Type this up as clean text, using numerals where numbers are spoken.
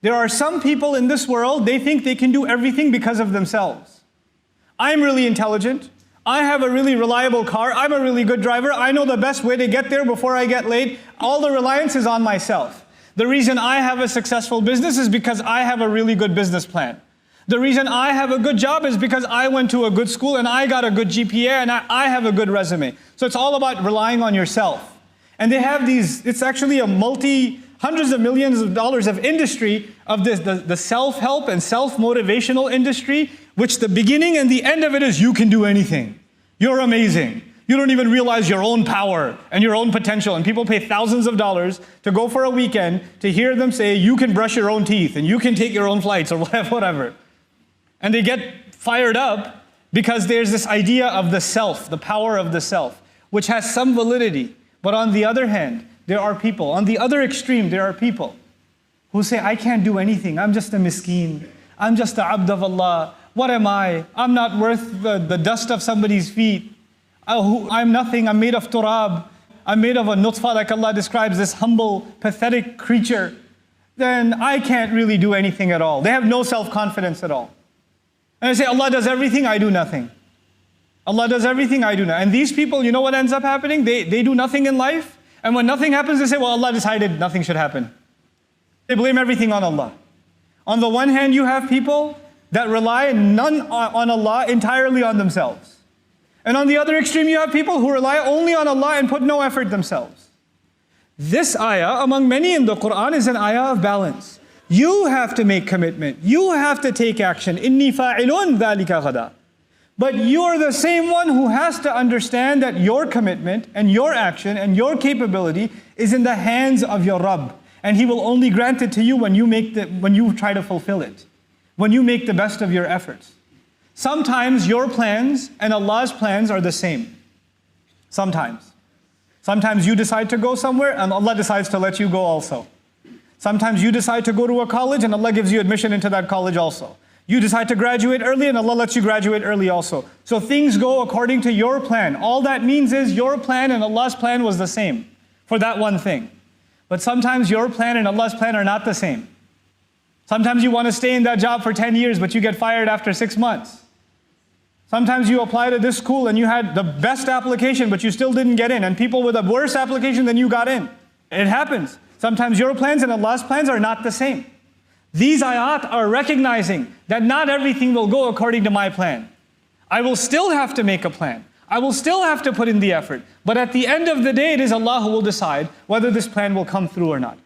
There are some people in this world, they think they can do everything because of themselves. I'm really intelligent. I have a really reliable car. I'm a really good driver. I know the best way to get there before I get late. All the reliance is on myself. The reason I have a successful business is because I have a really good business plan. The reason I have a good job is because I went to a good school and I got a good GPA and I have a good resume. So it's all about relying on yourself. And they have these, it's actually a hundreds of millions of dollars of industry of this, the self-help and self-motivational industry, which the beginning and the end of it is you can do anything. You're amazing. You don't even realize your own power and your own potential. And people pay thousands of dollars to go for a weekend to hear them say you can brush your own teeth and you can take your own flights or whatever. And they get fired up because there's this idea of the self, the power of the self, which has some validity. But on the other hand, there are people, on the other extreme, there are people who say, I can't do anything. I'm just a miskeen. I'm just a abd of Allah. What am I? I'm not worth the dust of somebody's feet. I'm nothing. I'm made of turab. I'm made of a nutfa, like Allah describes this humble, pathetic creature. Then I can't really do anything at all. They have no self-confidence at all. And they say, Allah does everything, I do nothing. Allah does everything, I do nothing. And these people, you know what ends up happening? They do nothing in life. And when nothing happens, they say, well, Allah decided nothing should happen. They blame everything on Allah. On the one hand, you have people that rely none on Allah, entirely on themselves. And on the other extreme, you have people who rely only on Allah and put no effort themselves. This ayah, among many in the Quran, is an ayah of balance. You have to make commitment. You have to take action. إِنِّي فَاعِلٌ ذَلِكَ غَدًا. But you are the same one who has to understand that your commitment and your action and your capability is in the hands of your Rabb. And He will only grant it to you when you try to fulfill it. When you make the best of your efforts. Sometimes your plans and Allah's plans are the same. Sometimes. Sometimes you decide to go somewhere and Allah decides to let you go also. Sometimes you decide to go to a college and Allah gives you admission into that college also. You decide to graduate early and Allah lets you graduate early also. So things go according to your plan. All that means is your plan and Allah's plan was the same for that one thing. But sometimes your plan and Allah's plan are not the same. Sometimes you want to stay in that job for 10 years, but you get fired after 6 months. Sometimes you apply to this school and you had the best application, but you still didn't get in. And people with a worse application than you got in. It happens. Sometimes your plans and Allah's plans are not the same. These ayat are recognizing that not everything will go according to my plan. I will still have to make a plan. I will still have to put in the effort. But at the end of the day, it is Allah who will decide whether this plan will come through or not.